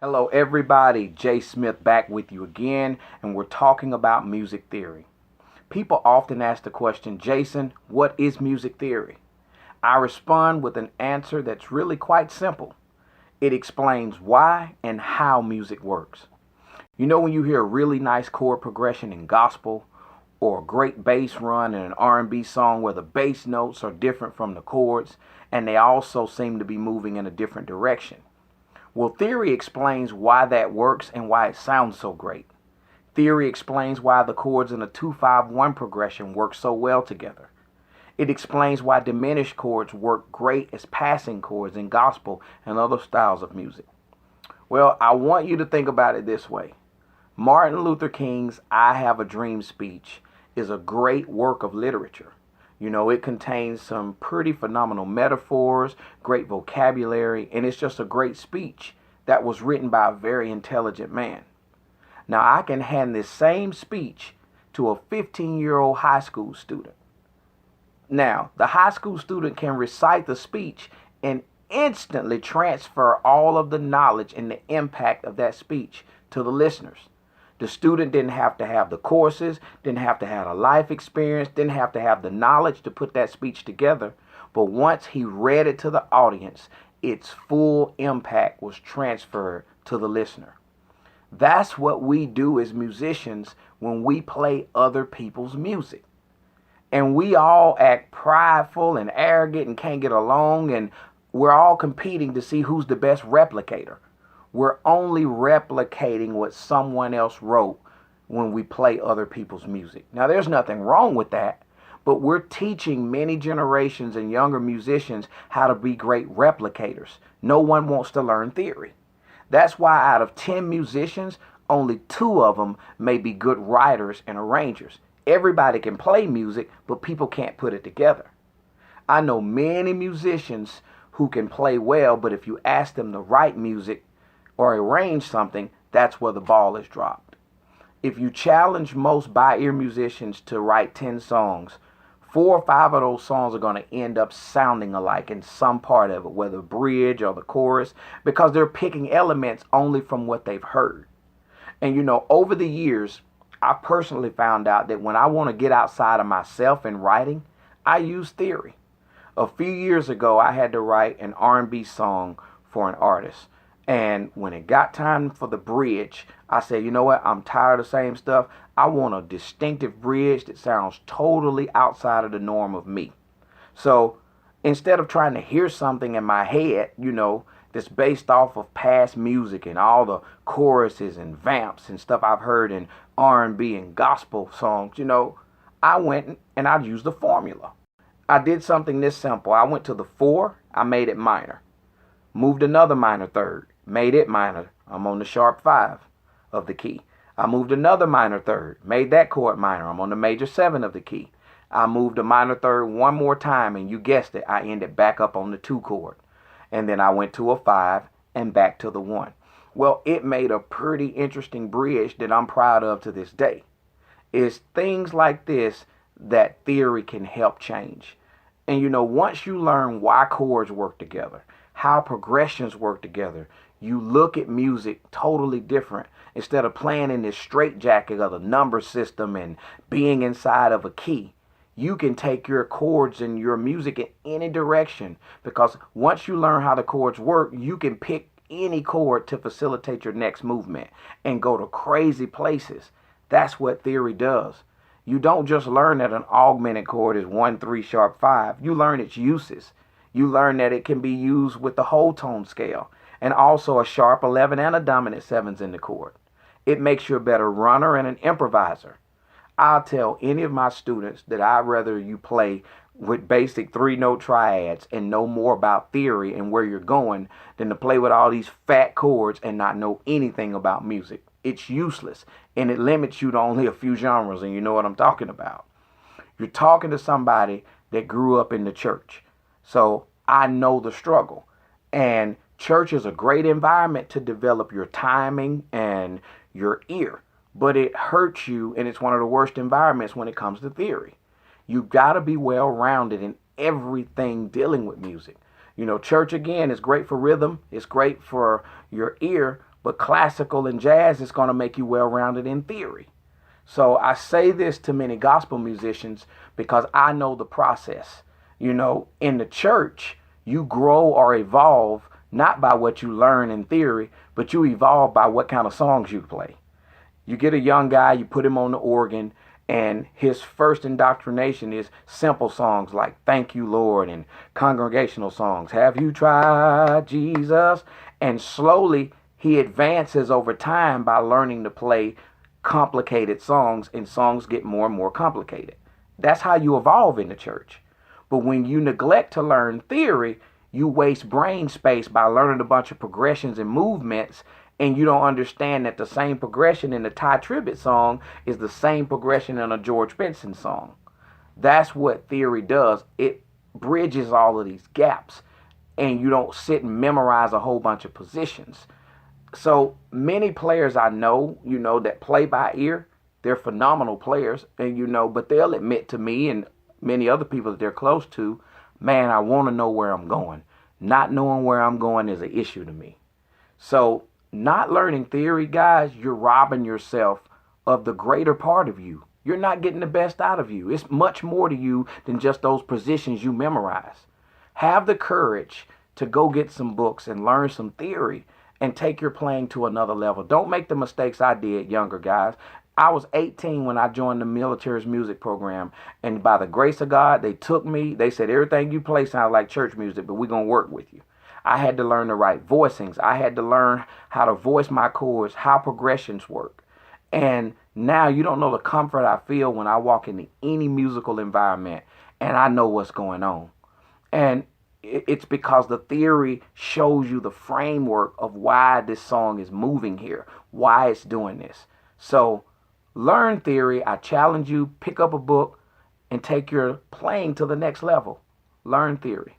Hello, everybody. Jay Smith back with you again, and we're talking about music theory. People often ask the question, Jason, what is music theory? I respond with an answer that's really quite simple. It explains why and how music works. You know when you hear a really nice chord progression in gospel, or a great bass run in an R&B song where the bass notes are different from the chords, and they also seem to be moving in a different direction. Well, theory explains why that works and why it sounds so great. Theory explains why the chords in a 2-5-1 progression work so well together. It explains why diminished chords work great as passing chords in gospel and other styles of music. Well, I want you to think about it this way. Martin Luther King's I Have a Dream speech is a great work of literature. You know, it contains some pretty phenomenal metaphors, great vocabulary, and it's just a great speech that was written by a very intelligent man. Now, I can hand this same speech to a 15-year-old high school student. Now, the high school student can recite the speech and instantly transfer all of the knowledge and the impact of that speech to the listeners. The student didn't have to have the courses, didn't have to have a life experience, didn't have to have the knowledge to put that speech together. But once he read it to the audience, its full impact was transferred to the listener. That's what we do as musicians when we play other people's music. And we all act prideful and arrogant and can't get along, and we're all competing to see who's the best replicator. We're only replicating what someone else wrote when we play other people's music. Now, there's nothing wrong with that, but we're teaching many generations and younger musicians how to be great replicators. No one wants to learn theory. That's why out of 10 musicians, only 2 of them may be good writers and arrangers. Everybody can play music, but people can't put it together. I know many musicians who can play well, but if you ask them to write music, or arrange something, that's where the ball is dropped. If you challenge most by-ear musicians to write 10 songs, 4 or 5 of those songs are going to end up sounding alike in some part of it, whether the bridge or the chorus, because they're picking elements only from what they've heard. And you know, over the years, I personally found out that when I want to get outside of myself in writing, I use theory. A few years ago, I had to write an R&B song for an artist. And when it got time for the bridge, I said, you know what? I'm tired of the same stuff. I want a distinctive bridge that sounds totally outside of the norm of me. So instead of trying to hear something in my head, you know, that's based off of past music and all the choruses and vamps and stuff I've heard in R&B and gospel songs, you know, I went and I used the formula. I did something this simple. I went to the 4, I made it minor. Moved another minor third, made it minor. I'm on the sharp 5 of the key. I moved another minor third, made that chord minor. I'm on the major 7 of the key. I moved a minor third one more time, and you guessed it, I ended back up on the 2 chord. And then I went to a 5 and back to the 1. Well, it made a pretty interesting bridge that I'm proud of to this day. It's things like this that theory can help change. And you know, once you learn why chords work together, how progressions work together, you look at music totally different. Instead of playing in this straitjacket of the number system and being inside of a key, you can take your chords and your music in any direction, because once you learn how the chords work, you can pick any chord to facilitate your next movement and go to crazy places. That's what theory does. You don't just learn that an augmented chord is 1, 3, sharp 5. You learn its uses. You learn that it can be used with the whole tone scale, and also a sharp 11 and a dominant 7's in the chord. It makes you a better runner and an improviser. I'll tell any of my students that I'd rather you play with basic 3-note triads and know more about theory and where you're going than to play with all these fat chords and not know anything about music. It's useless, and it limits you to only a few genres, and you know what I'm talking about. You're talking to somebody that grew up in the church. So I know the struggle. And church is a great environment to develop your timing and your ear. But it hurts you, and it's one of the worst environments when it comes to theory. You've got to be well-rounded in everything dealing with music. You know, church, again, is great for rhythm. It's great for your ear. But classical and jazz is going to make you well-rounded in theory. So I say this to many gospel musicians because I know the process. You know, in the church, you grow or evolve not by what you learn in theory, but you evolve by what kind of songs you play. You get a young guy, you put him on the organ, and his first indoctrination is simple songs like Thank You, Lord, and congregational songs. Have you tried Jesus? And slowly he advances over time by learning to play complicated songs, and songs get more and more complicated. That's how you evolve in the church. But when you neglect to learn theory, you waste brain space by learning a bunch of progressions and movements, and you don't understand that the same progression in the Ty Tribbett song is the same progression in a George Benson song. That's what theory does. It bridges all of these gaps, and you don't sit and memorize a whole bunch of positions. So many players I know, that play by ear, they're phenomenal players, and but they'll admit to me and many other people that they're close to, man, I want to know where I'm going. Not knowing where I'm going is an issue to me. So not learning theory, guys, you're robbing yourself of the greater part of you. You're not getting the best out of you. It's much more to you than just those positions you memorize. Have the courage to go get some books and learn some theory and take your playing to another level. Don't make the mistakes I did, younger guys. I was 18 when I joined the military's music program, and by the grace of God, they took me. They said, everything you play sounds like church music, but we're going to work with you. I had to learn the right voicings. I had to learn how to voice my chords, how progressions work. And now you don't know the comfort I feel when I walk into any musical environment and I know what's going on. And it's because the theory shows you the framework of why this song is moving here, why it's doing this. So learn theory. I challenge you, pick up a book and take your playing to the next level. Learn theory.